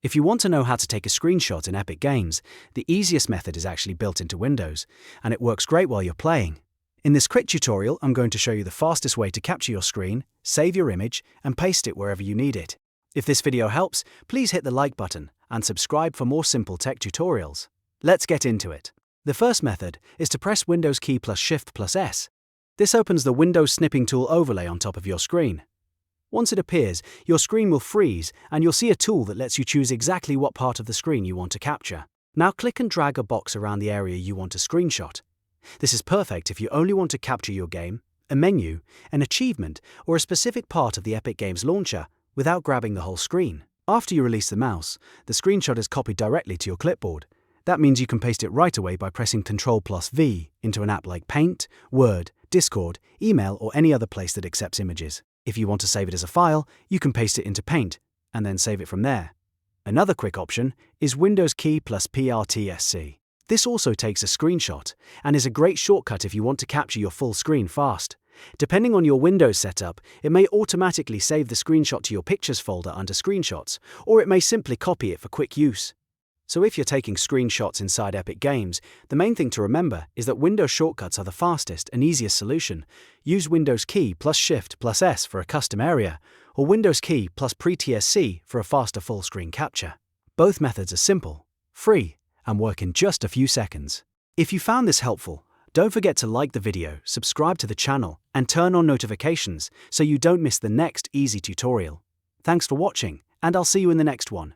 If you want to know how to take a screenshot in Epic Games, the easiest method is actually built into Windows, and it works great while you're playing. In this quick tutorial, I'm going to show you the fastest way to capture your screen, save your image, and paste it wherever you need it. If this video helps, please hit the like button and subscribe for more simple tech tutorials. Let's get into it. The first method is to press Windows Key plus Shift plus S. This opens the Windows Snipping Tool overlay on top of your screen. Once it appears, your screen will freeze and you'll see a tool that lets you choose exactly what part of the screen you want to capture. Now click and drag a box around the area you want to screenshot. This is perfect if you only want to capture your game, a menu, an achievement, or a specific part of the Epic Games launcher without grabbing the whole screen. After you release the mouse, the screenshot is copied directly to your clipboard. That means you can paste it right away by pressing Ctrl plus V into an app like Paint, Word, Discord, email, or any other place that accepts images. If you want to save it as a file, you can paste it into Paint and then save it from there. Another quick option is Windows Key plus PrtSc. This also takes a screenshot and is a great shortcut if you want to capture your full screen fast. Depending on your Windows setup, it may automatically save the screenshot to your Pictures folder under Screenshots, or it may simply copy it for quick use. So if you're taking screenshots inside Epic Games, the main thing to remember is that Windows shortcuts are the fastest and easiest solution. Use Windows Key plus Shift plus S for a custom area, or Windows Key plus PrtSc for a faster full screen capture. Both methods are simple, free, and work in just a few seconds. If you found this helpful, don't forget to like the video, subscribe to the channel, and turn on notifications so you don't miss the next easy tutorial. Thanks for watching, and I'll see you in the next one.